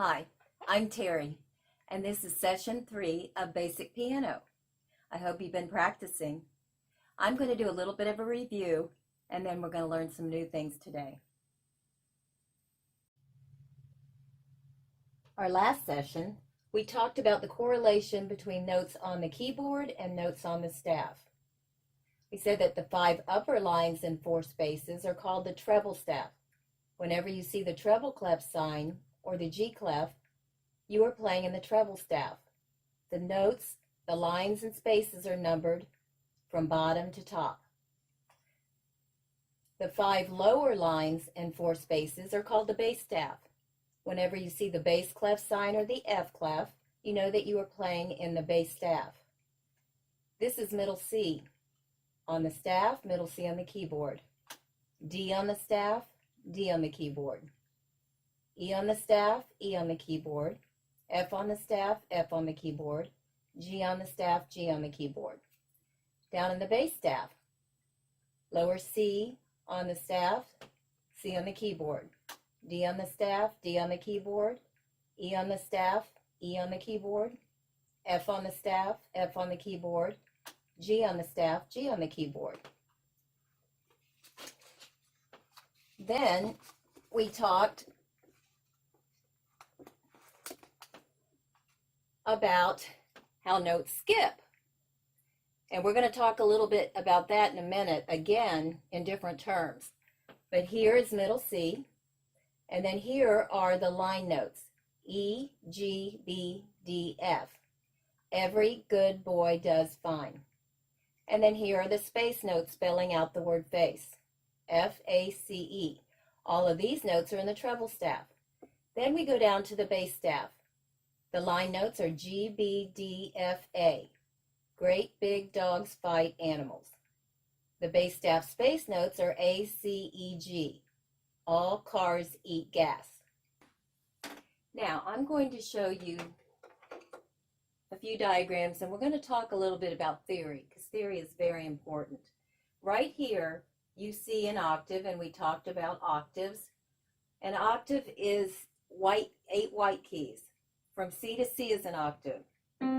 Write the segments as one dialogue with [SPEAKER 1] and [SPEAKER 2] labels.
[SPEAKER 1] Hi, I'm Terry, and this is session 3 of Basic Piano. I hope you've been practicing. I'm going to do a little bit of a review, and then we're going to learn some new things today. Our last session, we talked about the correlation between notes on the keyboard and notes on the staff. We said that the 5 upper lines in 4 spaces are called the treble staff. Whenever you see the treble clef sign, or the G clef, you are playing in the treble staff. The notes, the lines and spaces are numbered from bottom to top. The 5 lower lines and 4 spaces are called the bass staff. Whenever you see the bass clef sign or the F clef, you know that you are playing in the bass staff. This is middle C on the staff, middle C on the keyboard. D on the staff, D on the keyboard. E on the staff, E on the keyboard. F on the staff, F on the keyboard. G on the staff, G on the keyboard. Down in the bass staff, lower C on the staff, C on the keyboard. D on the staff, D on the keyboard. E on the staff, E on the keyboard. F on the staff, F on the keyboard. G on the staff, G on the keyboard. Then we talked about how notes skip. And we're going to talk a little bit about that in a minute, again, in different terms. But here is middle C, and then here are the line notes, E, G, B, D, F. Every good boy does fine. And then here are the space notes spelling out the word face, F-A-C-E. All of these notes are in the treble staff. Then we go down to the bass staff. The line notes are G, B, D, F, A. Great big dogs fight animals. The bass staff space notes are A, C, E, G. All cars eat gas. Now, I'm going to show you a few diagrams, and we're going to talk a little bit about theory, because theory is very important. Right here, you see an octave, and we talked about octaves. An octave is 8 white keys. From C to C is an octave. And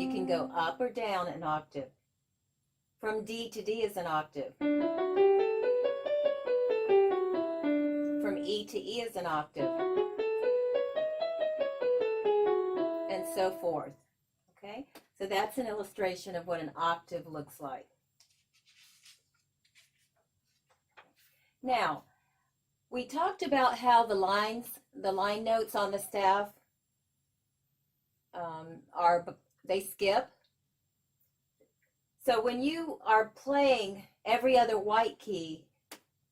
[SPEAKER 1] you can go up or down an octave. From D to D is an octave. From E to E is an octave. And so forth. Okay? So that's an illustration of what an octave looks like. Now, we talked about how the line notes on the staff they skip. So when you are playing every other white key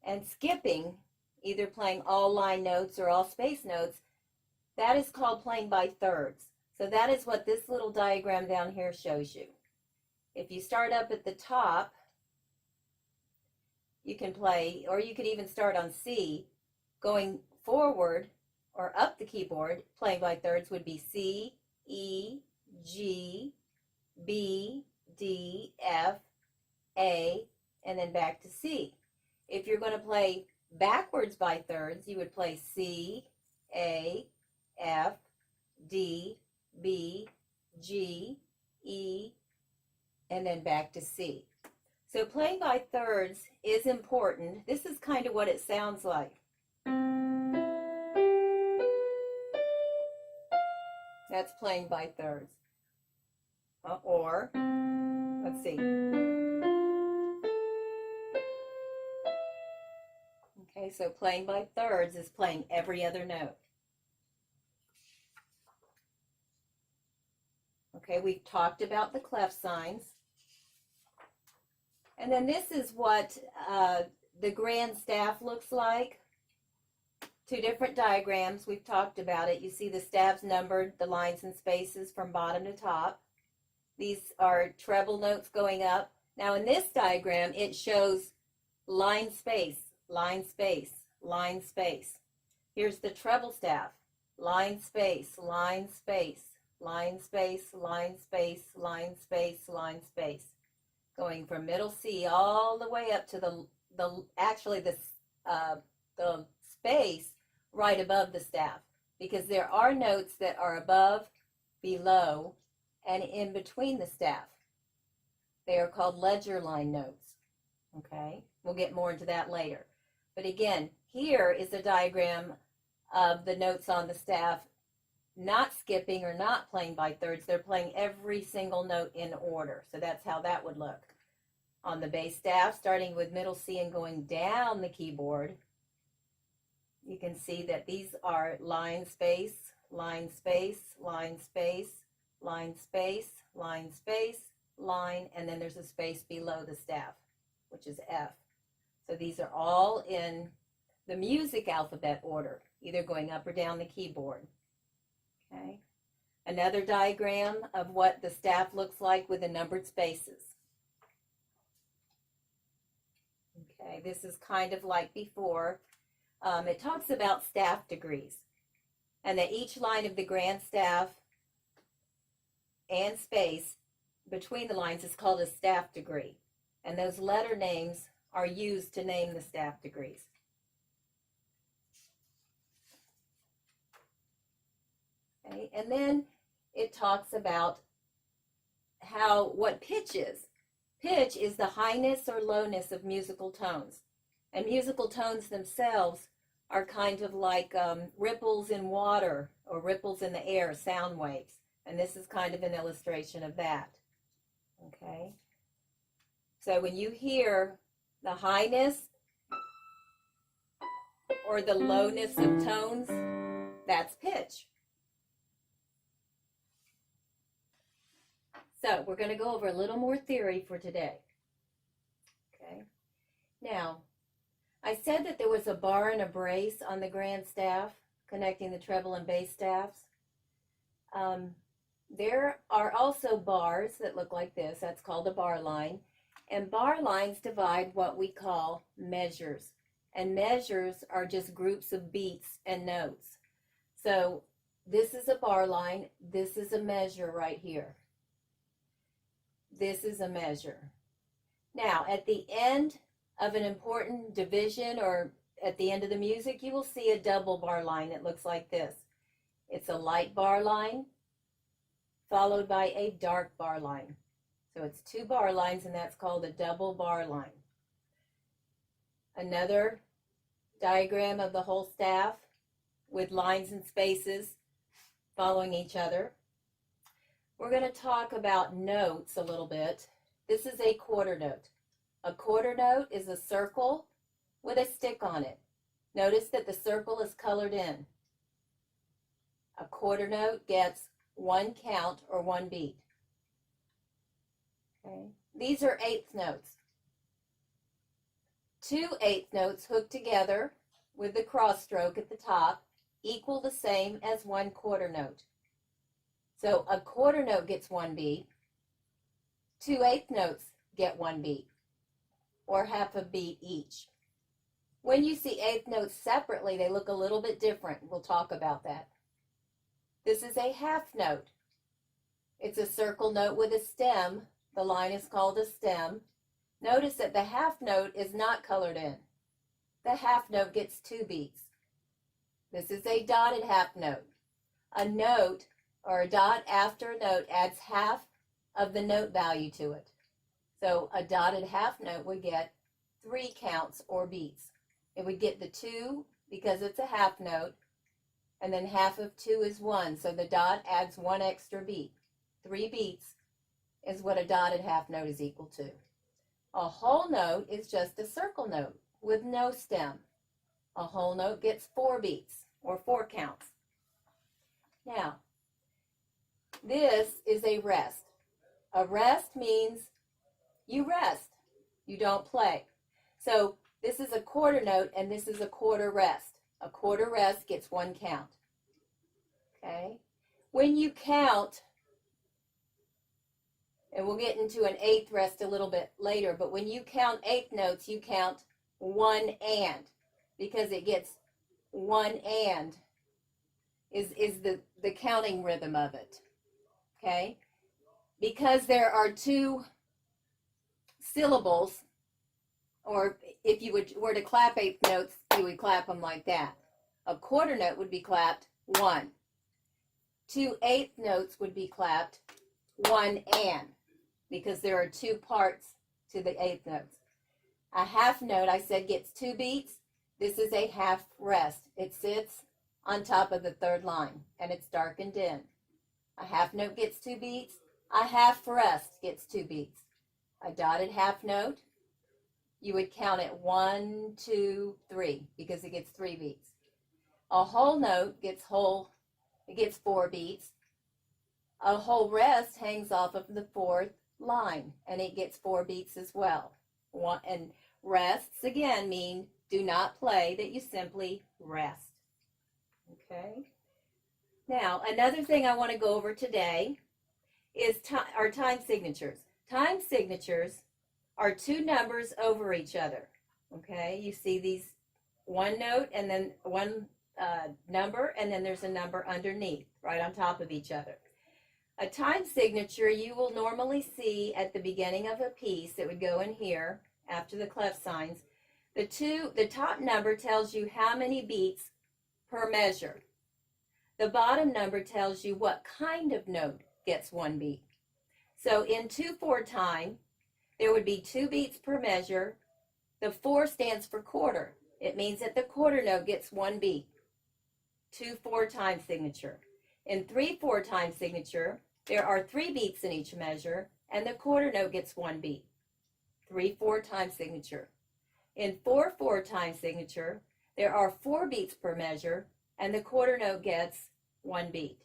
[SPEAKER 1] and skipping, either playing all line notes or all space notes, that is called playing by thirds. So that is what this little diagram down here shows you. If you start up at the top, you can play, or you could even start on C. Going forward or up the keyboard, playing by thirds would be C, E, G, B, D, F, A, and then back to C. If you're going to play backwards by thirds, you would play C, A, F, D, B, G, E, and then back to C. So playing by thirds is important. This is kind of what it sounds like. That's playing by thirds. Or, let's see. Okay, so playing by thirds is playing every other note. Okay, we've talked about the clef signs. And then this is what the grand staff looks like. 2 different diagrams. We've talked about it. You see the staffs numbered, the lines and spaces from bottom to top. These are treble notes going up. Now in this diagram, it shows line space, line space, line space. Here's the treble staff. Line space, line space, line space, line space, line space, line space. Going from middle C all the way up to the the space right above the staff, because there are notes that are above, below, and in between the staff. They are called ledger line notes. Okay, we'll get more into that later. But again, here is a diagram of the notes on the staff not skipping or not playing by thirds. They're playing every single note in order. So that's how that would look. On the bass staff, starting with middle C and going down the keyboard, you can see that these are line space, line space, line space, line space, line space, line, and then there's a space below the staff, which is F. So these are all in the music alphabet order, either going up or down the keyboard. Okay. Another diagram of what the staff looks like with the numbered spaces. Okay, this is kind of like before. It talks about staff degrees, and that each line of the grand staff and space between the lines is called a staff degree, and those letter names are used to name the staff degrees. Okay, and then it talks about what pitch is. Pitch is the highness or lowness of musical tones, and musical tones themselves are kind of like ripples in water or ripples in the air, sound waves, and this is kind of an illustration of that. Okay, so when you hear the highness or the lowness of tones, that's pitch. So we're going to go over a little more theory for today. Okay, now I said that there was a bar and a brace on the grand staff connecting the treble and bass staffs. There are also bars that look like this. That's called a bar line. And bar lines divide what we call measures. And measures are just groups of beats and notes. So this is a bar line. This is a measure right here. This is a measure. Now, at the end of an important division or at the end of the music, you will see a double bar line that looks like this. It's a light bar line followed by a dark bar line. So it's two bar lines, and that's called a double bar line. Another diagram of the whole staff with lines and spaces following each other. We're going to talk about notes a little bit. This is a quarter note. A quarter note is a circle with a stick on it. Notice that the circle is colored in. A quarter note gets one count or one beat. Okay. These are eighth notes. 2 eighth notes hooked together with the cross stroke at the top equal the same as 1 quarter note. So a quarter note gets 1 beat. 2 eighth notes get 1 beat, or half a beat each. When you see eighth notes separately, they look a little bit different. We'll talk about that. This is a half note. It's a circle note with a stem. The line is called a stem. Notice that the half note is not colored in. The half note gets 2 beats. This is a dotted half note. A note or a dot after a note adds half of the note value to it. So a dotted half note would get 3 counts or beats. It would get the 2 because it's a half note, and then half of 2 is 1, so the dot adds 1 extra beat. 3 beats is what a dotted half note is equal to. A whole note is just a circle note with no stem. A whole note gets 4 beats, or 4 counts. Now, this is a rest. A rest means you rest. You don't play. So this is a quarter note, and this is a quarter rest. A quarter rest gets 1 count. Okay? When you count, and we'll get into an eighth rest a little bit later, but when you count eighth notes, you count 1 and, because it gets 1 and is the counting rhythm of it. Okay? Because there are 2 syllables or if you were to clap eighth notes, you would clap them like that. A quarter note would be clapped 1. 2 eighth notes would be clapped 1 and, because there are 2 parts to the eighth notes. A half note, I said, gets 2 beats. This is a half rest. It sits on top of the 3rd line, and it's darkened in. A half note gets 2 beats. A half rest gets 2 beats. A dotted half note, you would count it 1, 2, 3, because it gets 3 beats. A whole note gets 4 beats. A whole rest hangs off of the 4th line, and it gets 4 beats as well. And rests, again, mean do not play, that you simply rest. Okay? Now, another thing I want to go over today is our time signatures. Time signatures are 2 numbers over each other. Okay? You see these, one note and then one number, and then there's a number underneath, right on top of each other. A time signature you will normally see at the beginning of a piece. It would go in here after the clef signs. The top number tells you how many beats per measure. The bottom number tells you what kind of note gets 1 beat. So in 2/4 time, there would be 2 beats per measure. The 4 stands for quarter. It means that the quarter note gets 1 beat. 2/4 time signature. In 3/4 time signature, there are 3 beats in each measure, and the quarter note gets 1 beat. 3/4 time signature. In 4/4 time signature, there are 4 beats per measure, and the quarter note gets 1 beat.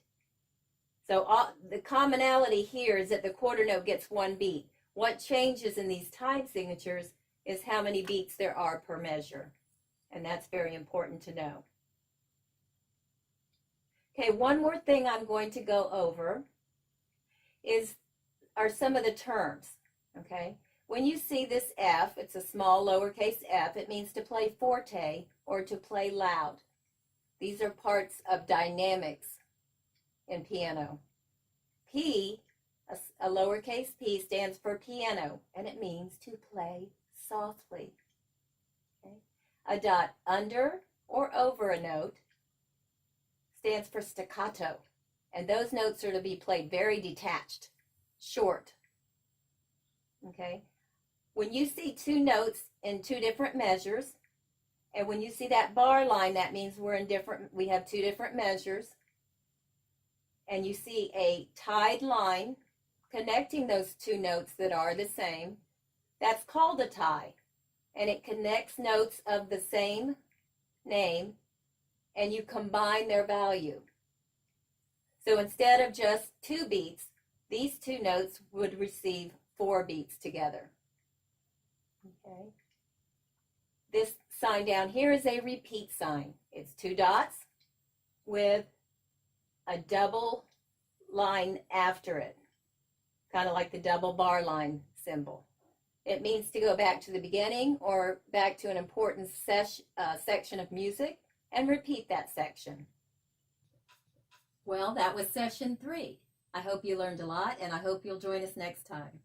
[SPEAKER 1] So the commonality here is that the quarter note gets 1 beat. What changes in these time signatures is how many beats there are per measure, and that's very important to know. Okay, one more thing I'm going to go over are some of the terms, okay? When you see this F, it's a small lowercase f, it means to play forte or to play loud. These are parts of dynamics in piano. P, a lowercase p, stands for piano, and it means to play softly. Okay? A dot under or over a note stands for staccato, and those notes are to be played very detached, short. Okay? When you see 2 notes in 2 different measures, and when you see that bar line, that means we have 2 different measures, and you see a tied line connecting those 2 notes that are the same, that's called a tie, and it connects notes of the same name, and you combine their value. So instead of just 2 beats, these 2 notes would receive 4 beats together. Okay. This sign down here is a repeat sign. It's 2 dots with a double line after it, kind of like the double bar line symbol. It means to go back to the beginning or back to an important section of music and repeat that section. Well, that was session 3. I hope you learned a lot, and I hope you'll join us next time.